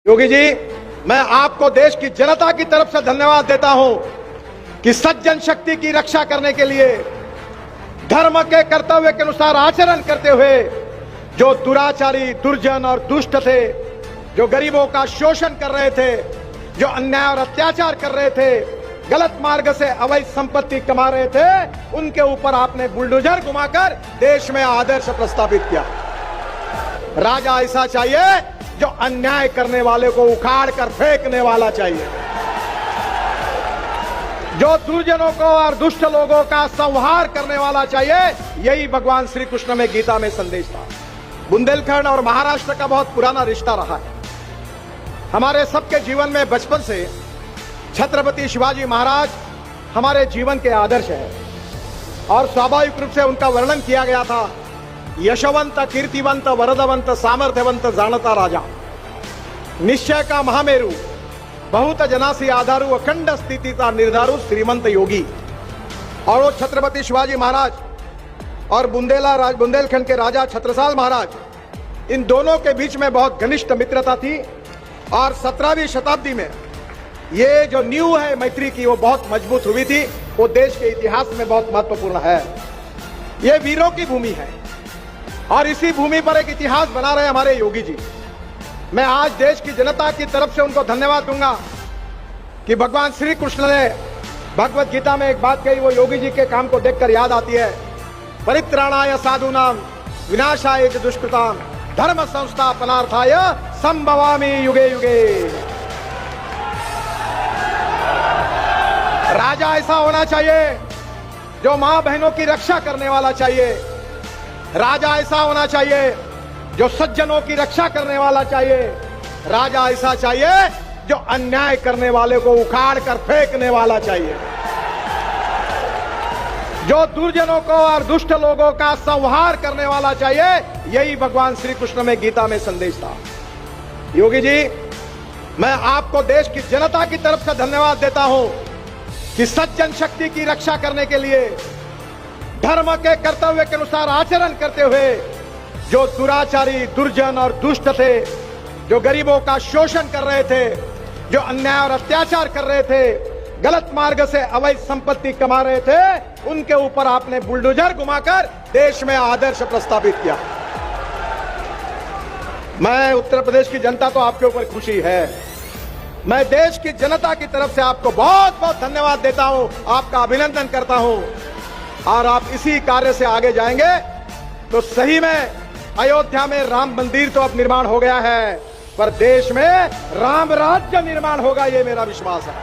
योगी जी, मैं आपको देश की जनता की तरफ से धन्यवाद देता हूं कि सज्जन शक्ति की रक्षा करने के लिए धर्म के कर्तव्य के अनुसार आचरण करते हुए जो दुराचारी, दुर्जन और दुष्ट थे, जो गरीबों का शोषण कर रहे थे, जो अन्याय और अत्याचार कर रहे थे, गलत मार्ग से अवैध संपत्ति कमा रहे थे, उनके ऊपर आपने बुलडोजर घुमाकर देश में आदर्श प्रस्तावित किया। राजा ऐसा चाहिए जो अन्याय करने वाले को उखाड़ कर फेंकने वाला चाहिए, जो दुर्जनों को और दुष्ट लोगों का संहार करने वाला चाहिए। यही भगवान श्री कृष्ण में गीता में संदेश था। बुंदेलखंड और महाराष्ट्र का बहुत पुराना रिश्ता रहा है। हमारे सबके जीवन में बचपन से छत्रपति शिवाजी महाराज हमारे जीवन के आदर्श है और स्वाभाविक रूप से उनका वर्णन किया गया था। यशवंत, कीर्तिवंत, वरदवंत, सामर्थ्यवंत जानता राजा, निश्चय का महामेरु, बहुत जनासी आधारू, अखंड स्थिति का निर्धारू, श्रीमंत योगी। और वो छत्रपति शिवाजी महाराज और बुंदेलखंड के राजा छत्रसाल महाराज, इन दोनों के बीच में बहुत घनिष्ठ मित्रता थी और 17वीं शताब्दी में ये जो नींव है मैत्री की, वो बहुत मजबूत हुई थी। वो देश के इतिहास में बहुत महत्वपूर्ण है। ये वीरों की भूमि है और इसी भूमि पर एक इतिहास बना रहे हमारे योगी जी। मैं आज देश की जनता की तरफ से उनको धन्यवाद दूंगा कि भगवान श्री कृष्ण ने भगवत गीता में एक बात कही, वो योगी जी के काम को देखकर याद आती है। परित्राणाय साधूनाम विनाशाय च दुष्कृताम धर्म संस्थापनार्थाय संभवामि युगे युगे। राजा ऐसा होना चाहिए जो मां बहनों की रक्षा करने वाला चाहिए। राजा ऐसा होना चाहिए जो सज्जनों की रक्षा करने वाला चाहिए। राजा ऐसा चाहिए जो अन्याय करने वाले को उखाड़ कर फेंकने वाला चाहिए, जो दुर्जनों को और दुष्ट लोगों का संहार करने वाला चाहिए। यही भगवान श्री कृष्ण में गीता में संदेश था। योगी जी, मैं आपको देश की जनता की तरफ से धन्यवाद देता हूं कि सज्जन शक्ति की रक्षा करने के लिए धर्म के कर्तव्य के अनुसार आचरण करते हुए जो दुराचारी, दुर्जन और दुष्ट थे, जो गरीबों का शोषण कर रहे थे, जो अन्याय और अत्याचार कर रहे थे, गलत मार्ग से अवैध संपत्ति कमा रहे थे, उनके ऊपर आपने बुलडोजर घुमाकर देश में आदर्श प्रस्तावित किया। मैं उत्तर प्रदेश की जनता तो आपके ऊपर खुशी है। मैं देश की जनता की तरफ से आपको बहुत बहुत धन्यवाद देता हूं, आपका अभिनंदन करता हूं। और आप इसी कार्य से आगे जाएंगे तो सही में अयोध्या में राम मंदिर तो अब निर्माण हो गया है, पर देश में राम राज्य निर्माण होगा, ये मेरा विश्वास है।